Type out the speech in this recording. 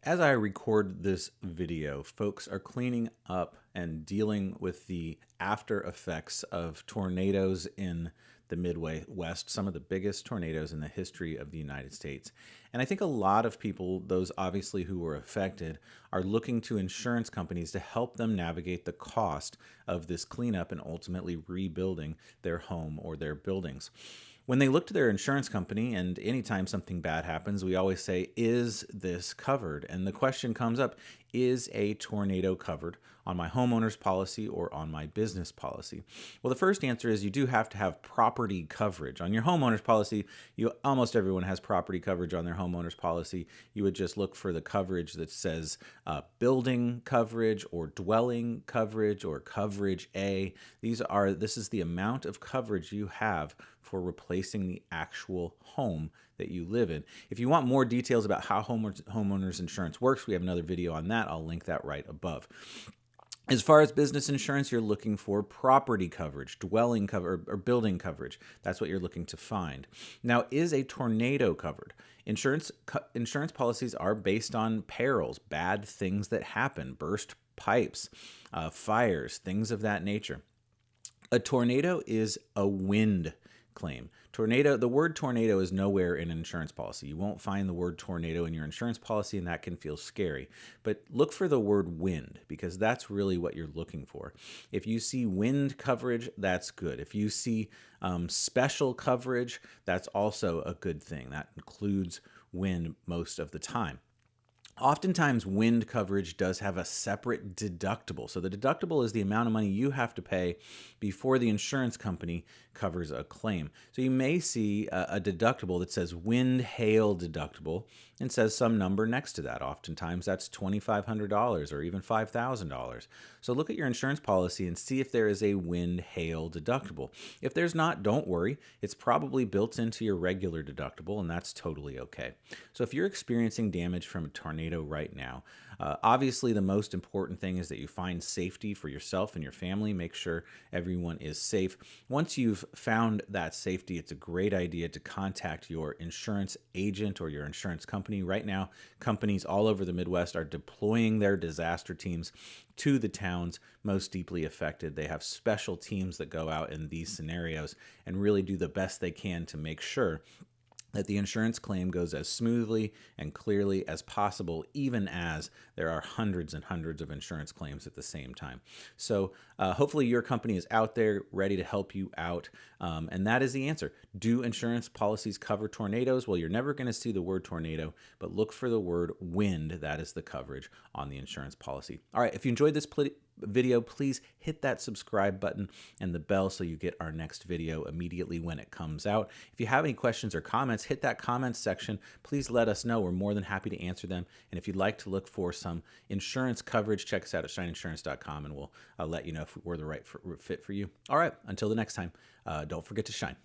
As I record this video, folks are cleaning up and dealing with the after effects of tornadoes in the Midwest, some of the biggest tornadoes in the history of the United States. And I think a lot of people, those obviously who were affected, are looking to insurance companies to help them navigate the cost of this cleanup and ultimately rebuilding their home or their buildings. When they look to their insurance company, and anytime something bad happens, we always say, is this covered? And the question comes up, is a tornado covered on my homeowner's policy or on my business policy? Well, the first answer is you do have to have property coverage. On your homeowner's policy, almost everyone has property coverage on their homeowner's policy. You would just look for the coverage that says building coverage or dwelling coverage or coverage A. This is the amount of coverage you have for replacing the actual home that you live in. If you want more details about how homeowners insurance works, we have another video on that. I'll link that right above. As far as business insurance, you're looking for property coverage, dwelling cover, or building coverage. That's what you're looking to find. Now, is a tornado covered? Insurance policies are based on perils, bad things that happen, burst pipes, fires, things of that nature. A tornado is a wind claim. The word tornado is nowhere in an insurance policy. You won't find the word tornado in your insurance policy, and that can feel scary. But look for the word wind, because that's really what you're looking for. If you see wind coverage, that's good. If you see special coverage, that's also a good thing. That includes wind most of the time. Oftentimes, wind coverage does have a separate deductible. So the deductible is the amount of money you have to pay before the insurance company covers a claim. So you may see a deductible that says wind hail deductible and says some number next to that. Oftentimes that's $2,500 or even $5,000. So look at your insurance policy and see if there is a wind hail deductible. If there's not, don't worry. It's probably built into your regular deductible, and that's totally okay. So if you're experiencing damage from a tornado right now, obviously the most important thing is that you find safety for yourself and your family. Make sure everyone is safe. Once you've found that safety, it's a great idea to contact your insurance agent or your insurance company. Right now, companies all over the Midwest are deploying their disaster teams to the towns most deeply affected. They have special teams that go out in these scenarios and really do the best they can to make sure that the insurance claim goes as smoothly and clearly as possible, even as there are hundreds and hundreds of insurance claims at the same time. So hopefully your company is out there ready to help you out. And that is the answer. Do insurance policies cover tornadoes? Well, you're never going to see the word tornado, but look for the word wind. That is the coverage on the insurance policy. All right, if you enjoyed this video, please hit that subscribe button and the bell so you get our next video immediately when it comes out. If you have any questions or comments, hit that comments section. Please let us know. We're more than happy to answer them. And if you'd like to look for some insurance coverage, check us out at shineinsurance.com and we'll let you know if we're the right fit for you. All right, until the next time, don't forget to shine.